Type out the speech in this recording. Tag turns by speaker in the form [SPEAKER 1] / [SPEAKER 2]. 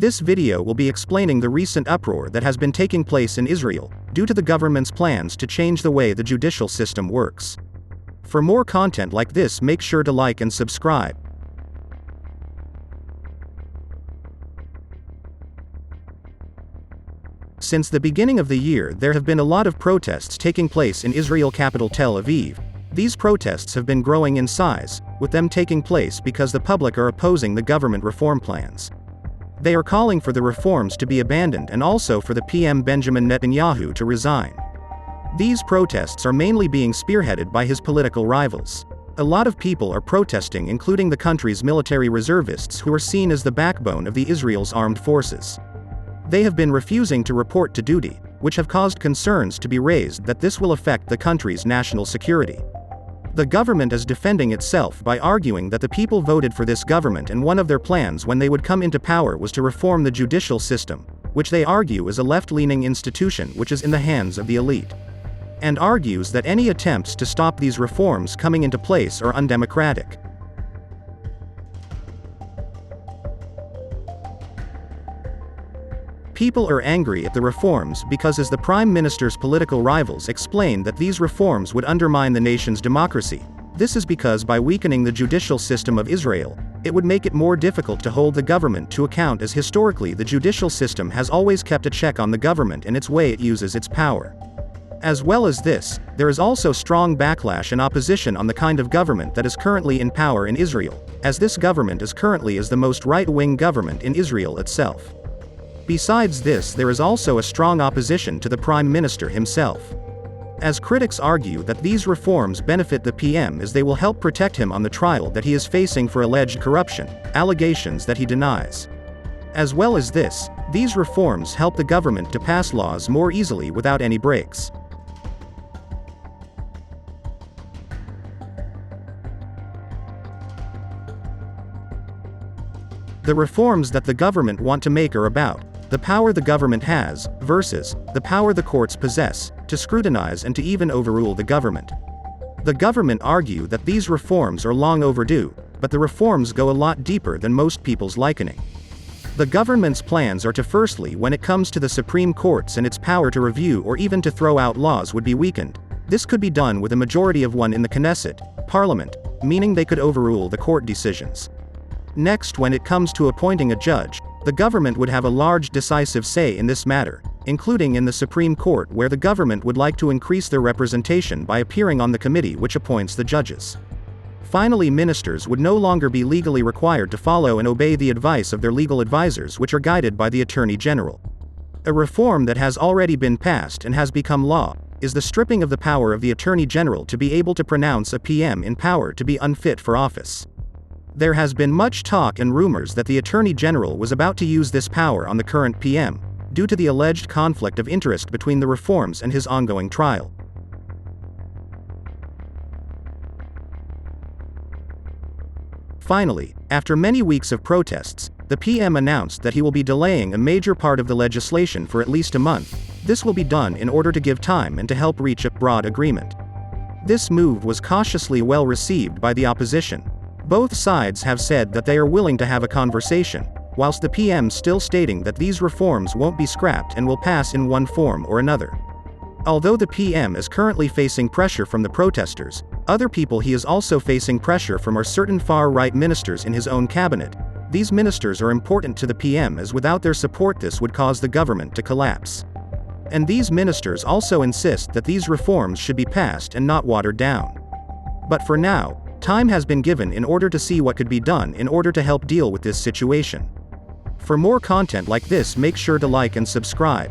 [SPEAKER 1] This video will be explaining the recent uproar that has been taking place in Israel, due to the government's plans to change the way the judicial system works. For more content like this, make sure to like and subscribe. Since the beginning of the year, there have been a lot of protests taking place in Israel capital Tel Aviv. These protests have been growing in size, with them taking place because the public are opposing the government reform plans. They are calling for the reforms to be abandoned and also for the PM Benjamin Netanyahu to resign. These protests are mainly being spearheaded by his political rivals. A lot of people are protesting, including the country's military reservists, who are seen as the backbone of Israel's armed forces. They have been refusing to report to duty, which have caused concerns to be raised that this will affect the country's national security. The government is defending itself by arguing that the people voted for this government, and one of their plans when they would come into power was to reform the judicial system, which they argue is a left-leaning institution which is in the hands of the elite. And argues that any attempts to stop these reforms coming into place are undemocratic. People are angry at the reforms because, as the Prime Minister's political rivals explain, that these reforms would undermine the nation's democracy. This is because by weakening the judicial system of Israel, it would make it more difficult to hold the government to account, as historically the judicial system has always kept a check on the government and its way it uses its power. As well as this, there is also strong backlash and opposition on the kind of government that is currently in power in Israel, as this government is currently the most right-wing government in Israel itself. Besides this, there is also a strong opposition to the Prime Minister himself, as critics argue that these reforms benefit the PM, as they will help protect him on the trial that he is facing for alleged corruption, allegations that he denies. As well as this, these reforms help the government to pass laws more easily without any breaks. The reforms that the government want to make are about the power the government has, versus the power the courts possess, to scrutinize and to even overrule the government. The government argue that these reforms are long overdue, but the reforms go a lot deeper than most people's likening. The government's plans are to, firstly, when it comes to the Supreme Courts and its power to review or even to throw out laws would be weakened. This could be done with a majority of one in the Knesset, parliament, meaning they could overrule the court decisions. Next, when it comes to appointing a judge, the government would have a large decisive say in this matter, including in the Supreme Court, where the government would like to increase their representation by appearing on the committee which appoints the judges. Finally, ministers would no longer be legally required to follow and obey the advice of their legal advisors, which are guided by the Attorney General. A reform that has already been passed and has become law is the stripping of the power of the Attorney General to be able to pronounce a PM in power to be unfit for office. There has been much talk and rumors that the Attorney General was about to use this power on the current PM, due to the alleged conflict of interest between the reforms and his ongoing trial. Finally, after many weeks of protests, the PM announced that he will be delaying a major part of the legislation for at least a month. This will be done in order to give time and to help reach a broad agreement. This move was cautiously well received by the opposition. Both sides have said that they are willing to have a conversation, whilst the PM still stating that these reforms won't be scrapped and will pass in one form or another. Although the PM is currently facing pressure from the protesters, other people he is also facing pressure from are certain far-right ministers in his own cabinet. These ministers are important to the PM, as without their support this would cause the government to collapse. And these ministers also insist that these reforms should be passed and not watered down. But for now, time has been given in order to see what could be done in order to help deal with this situation. For more content like this, make sure to like and subscribe.